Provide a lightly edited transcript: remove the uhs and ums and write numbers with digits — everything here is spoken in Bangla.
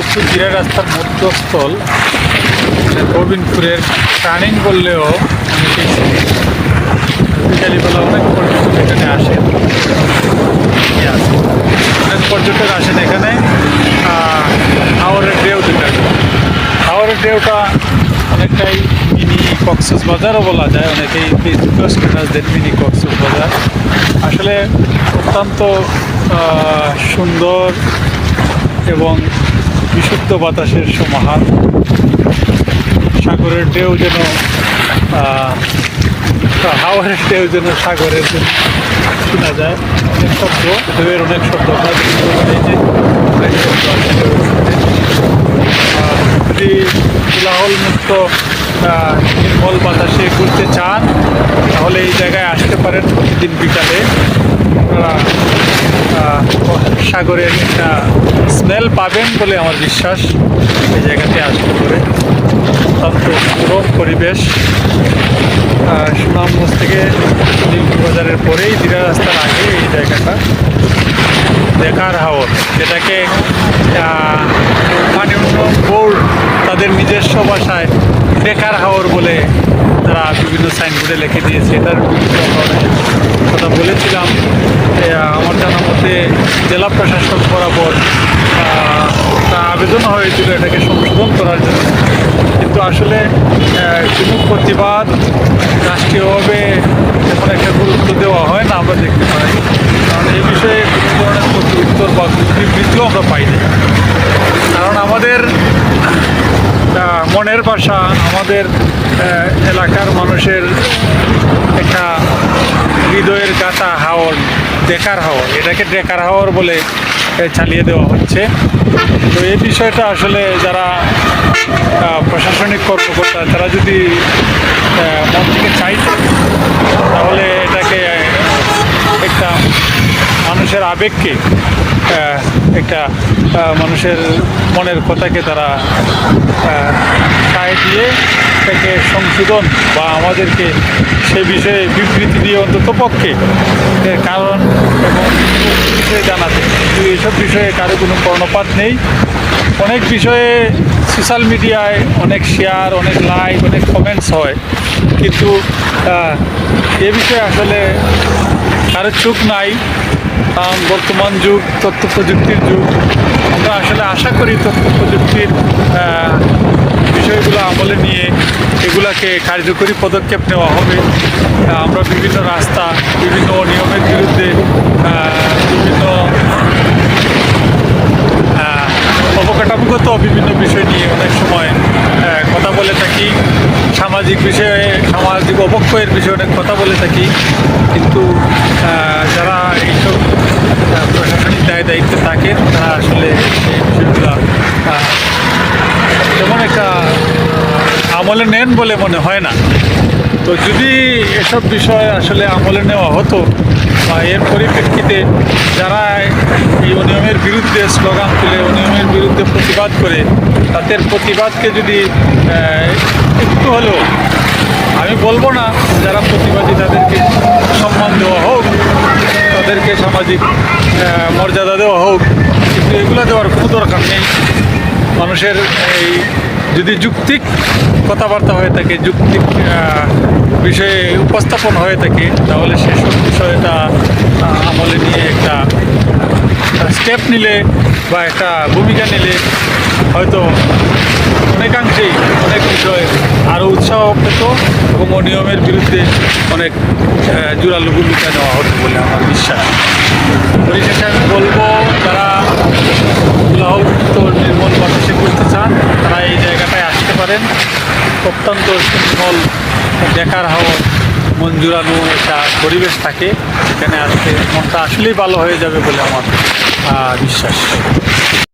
একটু জিরা রাস্তার মধ্যস্থল, গোবিন্দপুরের টার্নিং করলেও অনেকেই বিকালিবেলা অনেক পর্যটক এখানে আসেন। অনেক পর্যটক আসেন এখানে হাওরের ঢেউ দিতে। হাওরের ঢেউটা অনেকটাই মিনি কক্সবাজারও বলা যায়, অনেকেই স্ট্যাটাস দেন মিনি কক্সবাজার। আসলে অত্যন্ত সুন্দর এবং বিশুদ্ধ বাতাসের সমাহার। সাগরের ঢেউ যেন হাওরের ঢেউ যেন সাগরের শোনা যায়। অনেক শব্দ, ঢেউয়ের অনেক শব্দ যদি কোলাহল মুক্ত নির্মল বাতাসে ঘুরতে চান তাহলে এই জায়গায় আসতে পারেন। প্রতিদিন বিকালে আপনারা সাগরের একটা স্মেল পাবেন বলে আমার বিশ্বাস। এই জায়গাতে আসতে পারে অত্যন্ত মনোরম পরিবেশ। সুনামগঞ্জ থেকে বাজারের পরেই জিরা রাস্তার আগে এই জায়গাটা দেখার হাওর, যেটাকে পানি উন্নয়ন বোর্ড তাদের নিজস্ব ভাষায় দেখার হাওর বলে তারা বিভিন্ন সাইনবোর্ডে লিখে দিয়েছে। এটার কথা বলেছিলাম। আমার জানার মধ্যে জেলা প্রশাসন বরাবর আবেদন হয়েছিল এটাকে সংশোধন করার জন্য, কিন্তু আসলে কোনো প্রতিবাদ রাষ্ট্রীয়ভাবে তেমন একটা গুরুত্ব দেওয়া হয় না আমরা দেখতে পাই। কারণ এই বিষয়ে কোনো ধরনের প্রতি উত্তর বা বিবৃতিও আমরা পাইনি। কারণ আমাদের মনের ভাষা, আমাদের এলাকার মানুষের একটা হৃদয়ের গাথা হাওর, দেখার হাওর, এটাকে দেখার হাওর বলে চালিয়ে দেওয়া হচ্ছে। তো এই বিষয়টা আসলে যারা প্রশাসনিক কর্মকর্তা তারা যদি মন থেকে চাইতেন তাহলে এটাকে একটা মানুষের আবেগকে, একটা মানুষের মনের কথাকে তারা সায় দিয়ে এটাকে সংশোধন বা আমাদেরকে সে বিষয়ে বিবৃতি দিয়ে অন্তত পক্ষে কারণ এবং বিষয়ে জানাতে। কিন্তু এইসব বিষয়ে কারো কোনো কর্ণপাত নেই। অনেক বিষয়ে সোশ্যাল মিডিয়ায় অনেক শেয়ার, অনেক লাইক, অনেক কমেন্টস হয়, কিন্তু এ বিষয়ে আসলে কারো চোখ নাই। বর্তমান যুগ তথ্য প্রযুক্তির যুগ। আমরা আসলে আশা করি তথ্য প্রযুক্তির বিষয়গুলো আমলে নিয়ে এগুলাকে কার্যকরী পদক্ষেপ নেওয়া হবে। আমরা বিভিন্ন রাস্তা, বিভিন্ন নিয়মের বিরুদ্ধে, বিভিন্ন অবকাঠামোগত বিভিন্ন বিষয় নিয়ে অনেক সময় কথা বলে থাকি। সামাজিক বিষয়ে, সামাজিক অবক্ষয়ের বিষয়ে অনেক কথা বলে থাকি, কিন্তু যারা এইসব প্রশাসনিক দায়িত্বে থাকেন তারা আসলে এই বিষয়গুলো তেমন একটা আমলে নেন বলে মনে হয় না। তো যদি এসব বিষয় আসলে আমলে নেওয়া হতো বা এর পরিপ্রেক্ষিতে যারা এই অনিয়মের বিরুদ্ধে স্লোগান তুলে, অনিয়মের বিরুদ্ধে প্রতিবাদ করে, তাদের প্রতিবাদকে যদি একটু হলেও, আমি বলবো না যারা প্রতিবাদী তাদেরকে সম্মান দেওয়া হোক, তাদেরকে সামাজিক মর্যাদা দেওয়া হোক, কিন্তু এগুলো দেওয়ার কোনো দরকার নেই। মানুষের এই যদি যৌক্তিক কথাবার্তা হয়ে থাকে, যৌক্তিক বিষয়ে উপস্থাপন হয়ে থাকে, তাহলে সেসব বিষয়টা আমলে নিয়ে একটা স্টেপ নিলে বা একটা ভূমিকা নিলে হয়তো অনেকাংশেই অনেক বিষয় আরও উৎসাহ পেত এবং অনিয়মের বিরুদ্ধে অনেক জোরালো ভূমিকা নেওয়া হতো বলে আমার বিশ্বাস। পরিশেষে আমি বলবো, যারা কোলাহলমুক্ত নির্মল বাতাসে করতে চান তারা এই জায়গাটায় আসতে পারেন। অত্যন্ত নির্মল দেখার হাওয়া, মন জুড়ানো একটা পরিবেশ থাকে। এখানে আসতে মনটা আসলেই ভালো হয়ে যাবে বলে আমার বিশ্বাস।